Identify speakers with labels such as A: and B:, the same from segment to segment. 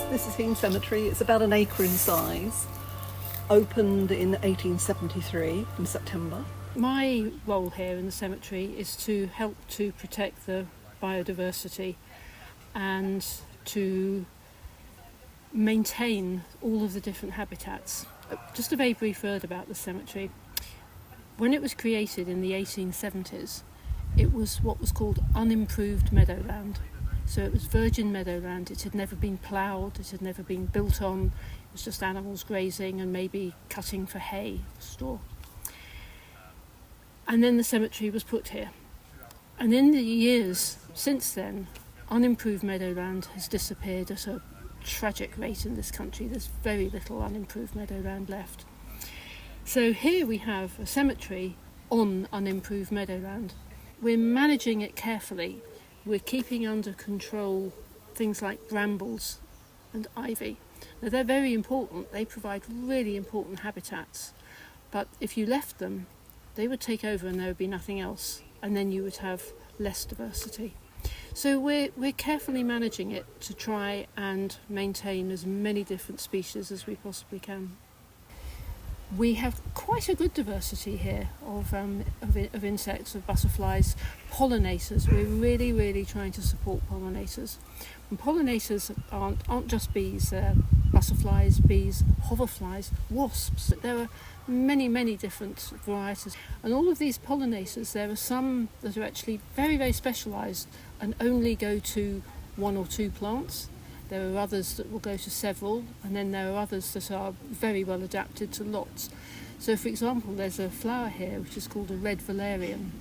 A: This is Heene Cemetery. It's about an acre in size. Opened in 1873 in September.
B: My role here in the cemetery is to help to protect the biodiversity and to maintain all of the different habitats. Just a very brief word about the cemetery. When it was created in the 1870s, it was what was called unimproved meadowland. So it was virgin meadowland. It had never been ploughed, it had never been built on. It was just animals grazing and maybe cutting for hay, straw. And then the cemetery was put here. And in the years since then, unimproved meadowland has disappeared at a tragic rate in this country. There's very little unimproved meadowland left. So here we have a cemetery on unimproved meadowland. We're managing it carefully. We're keeping under control things like brambles and ivy. Now they're very important. They provide really important habitats. But if you left them, they would take over and there would be nothing else. And then you would have less diversity. So we're carefully managing it to try and maintain as many different species as we possibly can. We have quite a good diversity here of insects, of butterflies, pollinators. We're really trying to support pollinators. And pollinators aren't just bees, they're butterflies, bees, hoverflies, wasps. There are many different varieties. And all of these pollinators, there are some that are actually very specialised and only go to one or two plants. There are others that will go to several, and then there are others that are very well adapted to lots. So, for example, there's a flower here which is called a red valerian,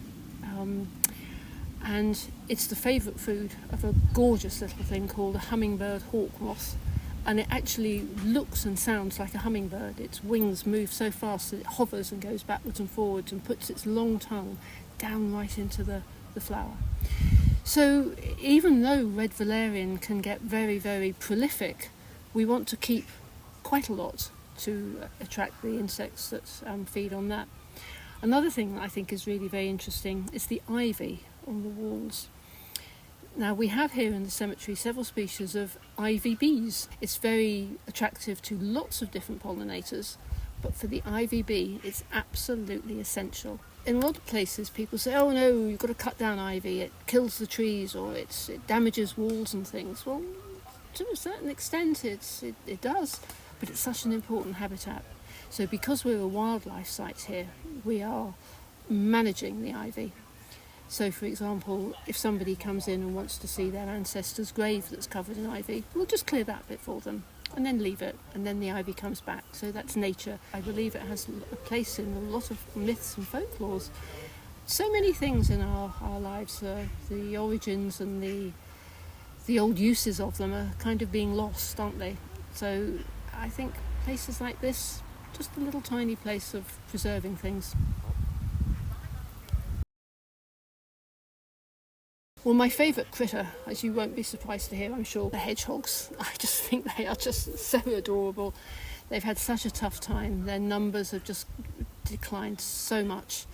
B: and it's the favourite food of a gorgeous little thing called a hummingbird hawk moth, and it actually looks and sounds like a hummingbird. Its wings move so fast that it hovers and goes backwards and forwards and puts its long tongue down right into the flower. So even though red valerian can get very prolific, we want to keep quite a lot to attract the insects that feed on that. Another thing that I think is really very interesting is the ivy on the walls. Now we have here in the cemetery several species of ivy bees. It's very attractive to lots of different pollinators, but for the ivy bee it's absolutely essential. In a lot of places people say, oh no, you've got to cut down ivy, it kills the trees or it damages walls and things. Well, to a certain extent it does, but it's such an important habitat. So because we're a wildlife site here, we are managing the ivy. So for example, if somebody comes in and wants to see their ancestor's grave that's covered in ivy, we'll just clear that bit for them and then leave it, and then the ivy comes back. So that's nature. I believe it has a place in a lot of myths and folklores. So many things in our lives, the origins and the old uses of them are kind of being lost, aren't they? So I think places like this, just a little tiny place of preserving things. Well, my favourite critter, as you won't be surprised to hear, I'm sure, the hedgehogs. I just think they are just so adorable. They've had such a tough time. Their numbers have just declined so much.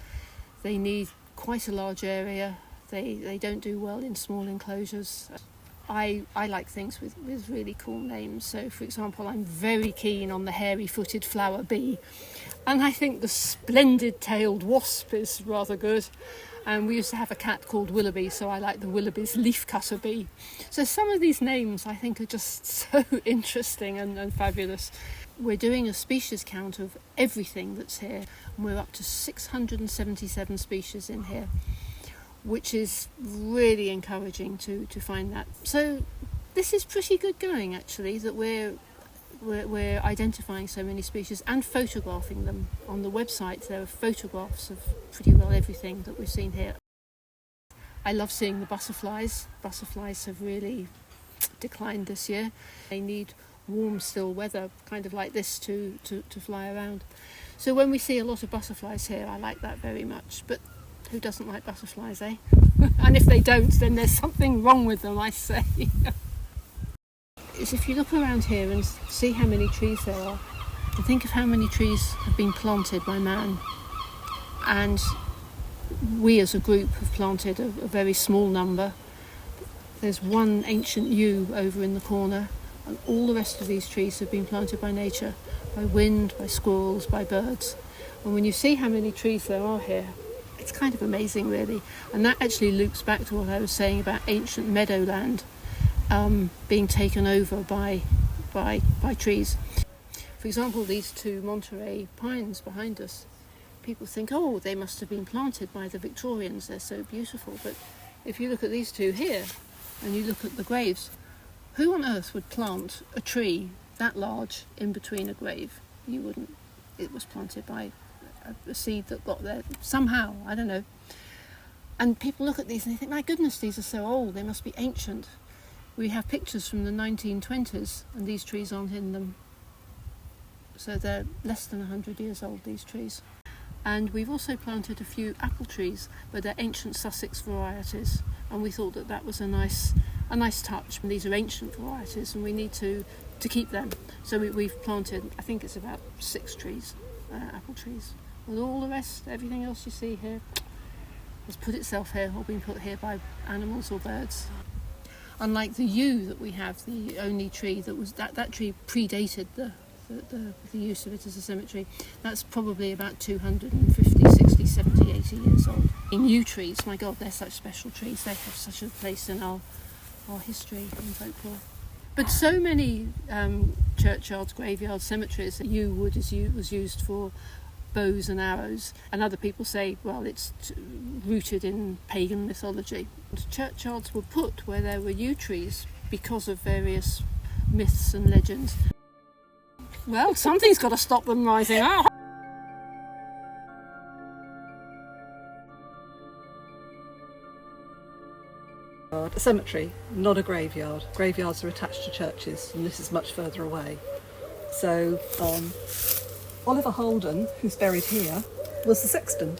B: They need quite a large area. They don't do well in small enclosures. I like things with really cool names. So, for example, I'm very keen on the hairy-footed flower bee. And I think the splendid-tailed wasp is rather good. And we used to have a cat called Willoughby, so I like the Willoughby's leafcutter bee. So some of these names I think are just so interesting and fabulous. We're doing a species count of everything that's here, and we're up to 677 species in here, which is really encouraging to find that. So this is pretty good going, actually, that we're identifying so many species and photographing them. On the website there are photographs of pretty well everything that we've seen here. I love seeing the butterflies. Butterflies have really declined this year. They need warm, still weather, kind of like this, to fly around. So when we see a lot of butterflies here, I like that very much. But who doesn't like butterflies, eh? And if they don't, then there's something wrong with them, I say. Is if you look around here and see how many trees there are, and think of how many trees have been planted by man, and we as a group have planted a very small number. There's one ancient yew over in the corner, And all the rest of these trees have been planted by nature, by wind, by squirrels, by birds. And when you see how many trees there are here, it's kind of amazing, really. And that actually loops back to what I was saying about ancient meadowland being taken over by trees. For example, these two Monterey pines behind us, people think, oh, they must have been planted by the Victorians, they're so beautiful. But if you look at these two here, and you look at the graves, who on earth would plant a tree that large in between a grave? You wouldn't. It was planted by a seed that got there somehow, I don't know. And people look at these and they think, my goodness, these are so old, they must be ancient. We have pictures from the 1920s and these trees aren't in them. So they're less than 100 years old, these trees. And we've also planted a few apple trees, but they're ancient Sussex varieties, and we thought that that was a nice touch. And these are ancient varieties and we need to keep them. So we've planted, I think it's about 6 trees, apple trees. And all the rest, everything else you see here, has put itself here or been put here by animals or birds. Unlike the yew that we have, the only tree that was that tree predated the use of it as a cemetery. That's probably about 250, 60, 70, 80 years old. In yew trees, my God, they're such special trees. They have such a place in our history and folklore. But so many churchyards, graveyards, cemeteries, yew wood was used for bows and arrows, and other people say, well, it's rooted in pagan mythology. Churchyards were put where there were yew trees because of various myths and legends. Well, something's got to stop them rising up.
A: A cemetery, not a graveyard. Graveyards are attached to churches, and this is much further away. So Oliver Holden, who's buried here, was the sexton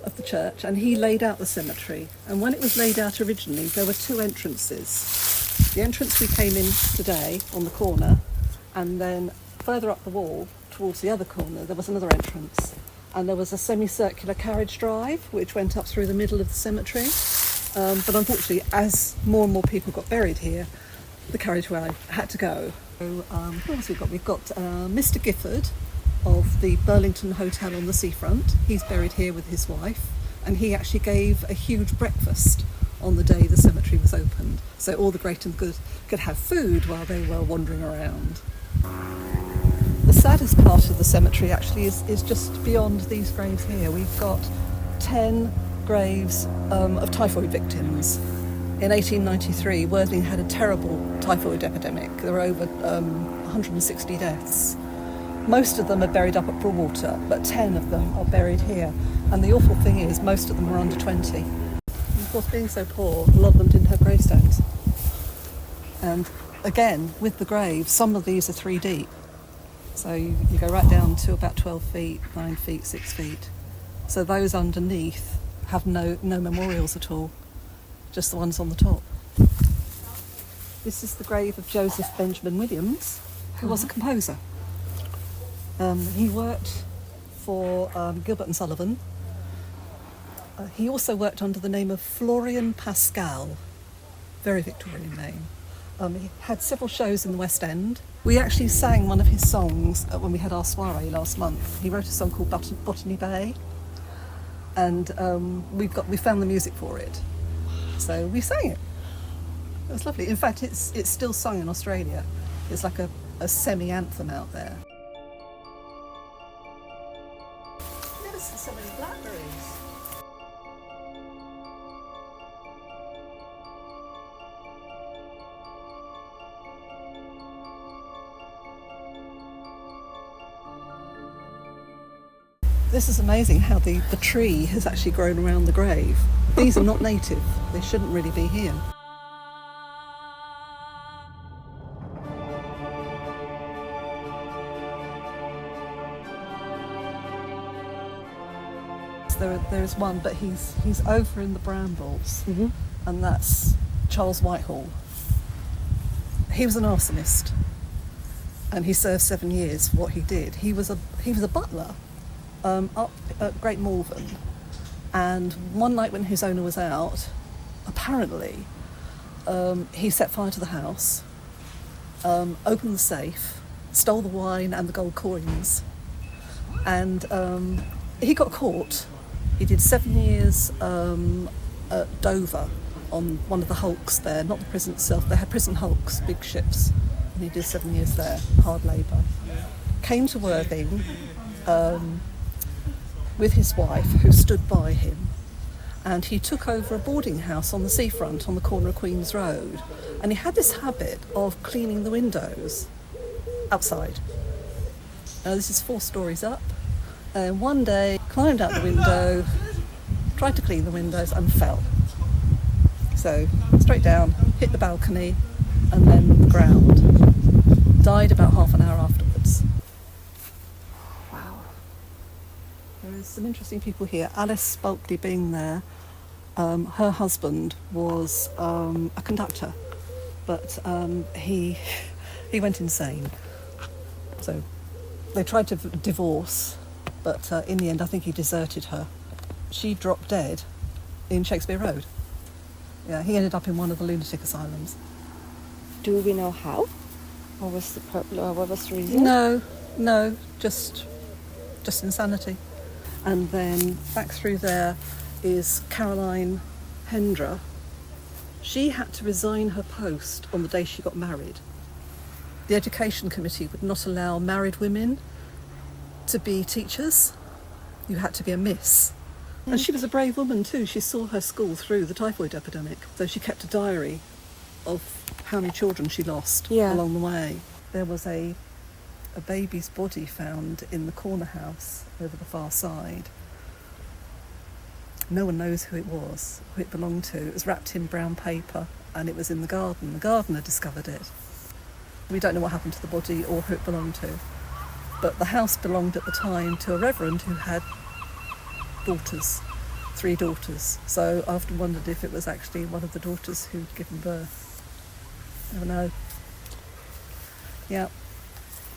A: of the church, and he laid out the cemetery. And when it was laid out originally, there were 2 entrances. The entrance we came in today on the corner, and then further up the wall towards the other corner there was another entrance, and there was a semicircular carriage drive which went up through the middle of the cemetery. But unfortunately, as more and more people got buried here, the carriageway had to go. So who else we've got? We've got Mr. Gifford of the Burlington Hotel on the seafront. He's buried here with his wife, and he actually gave a huge breakfast on the day the cemetery was opened, so all the great and good could have food while they were wandering around. The saddest part of the cemetery actually is just beyond these graves here. We've got 10 graves of typhoid victims. In 1893, Worthing had a terrible typhoid epidemic. There were over 160 deaths. Most of them are buried up at Broadwater, but 10 of them are buried here. And the awful thing is, most of them were under 20. And of course, being so poor, a lot of them didn't have gravestones. And again, with the graves, some of these are 3 deep. So you go right down to about 12 feet, 9 feet, 6 feet. So those underneath have no memorials at all, just the ones on the top. This is the grave of Joseph Benjamin Williams, who was a composer. He worked for Gilbert and Sullivan. He also worked under the name of Florian Pascal, very Victorian name. He had several shows in the West End. We actually sang one of his songs when we had our soiree last month. He wrote a song called Botany Bay, and we found the music for it, so we sang it. It was lovely. In fact, it's still sung in Australia. It's like a semi-anthem out there. Never seen so many blackberries. This is amazing how the tree has actually grown around the grave. These are not native. They shouldn't really be here. There's one, but he's over in the brambles, and that's Charles Whitehall. He was an arsonist, and he served 7 years for what he did. He was a butler up at Great Malvern, and one night when his owner was out, apparently he set fire to the house, opened the safe, stole the wine and the gold coins, and he got caught. He did 7 years at Dover on one of the hulks there, not the prison itself. They had prison hulks, big ships, and he did 7 years there, hard labour. Came to Worthing with his wife, who stood by him, and he took over a boarding house on the seafront on the corner of Queen's Road, and he had this habit of cleaning the windows outside. This is 4 stories up, and one day climbed out the window, tried to clean the windows and fell. So straight down, hit the balcony and then the ground. Died about half an hour afterwards.
B: Wow.
A: There is some interesting people here. Alice Bulkley being there, her husband was a conductor, but he went insane. So they tried to divorce, but in the end I think he deserted her. She dropped dead in Shakespeare Road. Yeah, he ended up in one of the lunatic asylums.
B: Do we know how? What was the reason?
A: No, just insanity. And then back through there is Caroline Hendra. She had to resign her post on the day she got married. The Education Committee would not allow married women to be teachers. You had to be a miss. And she was a brave woman too. She saw her school through the typhoid epidemic. So she kept a diary of how many children she lost along the way. There was a baby's body found in the corner house over the far side. No one knows who it was, who it belonged to. It was wrapped in brown paper and it was in the garden. The gardener discovered it. We don't know what happened to the body or who it belonged to. But the house belonged at the time to a reverend who had daughters, 3 daughters. So I often wondered if it was actually one of the daughters who'd given birth. Never know. Yeah.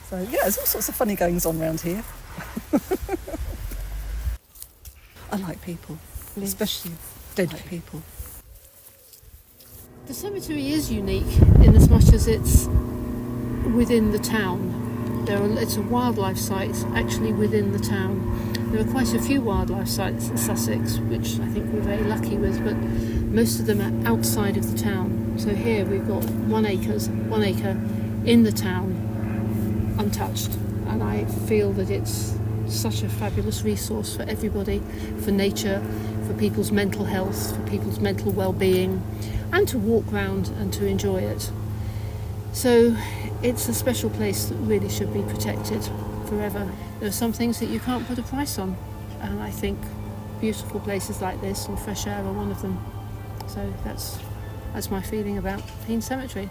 A: So yeah, there's all sorts of funny goings on around here. I like people, especially dead people.
B: The cemetery is unique in as much as it's within the town. It's a wildlife site actually within the town. There are quite a few wildlife sites in Sussex, which I think we're very lucky with, but most of them are outside of the town. So here we've got 1 acre in the town, untouched, and I feel that it's such a fabulous resource for everybody, for nature, for people's mental health, for people's mental well-being, and to walk round and to enjoy it. So it's a special place that really should be protected forever. There are some things that you can't put a price on, and I think beautiful places like this and fresh air are one of them. So that's my feeling about Heene Cemetery.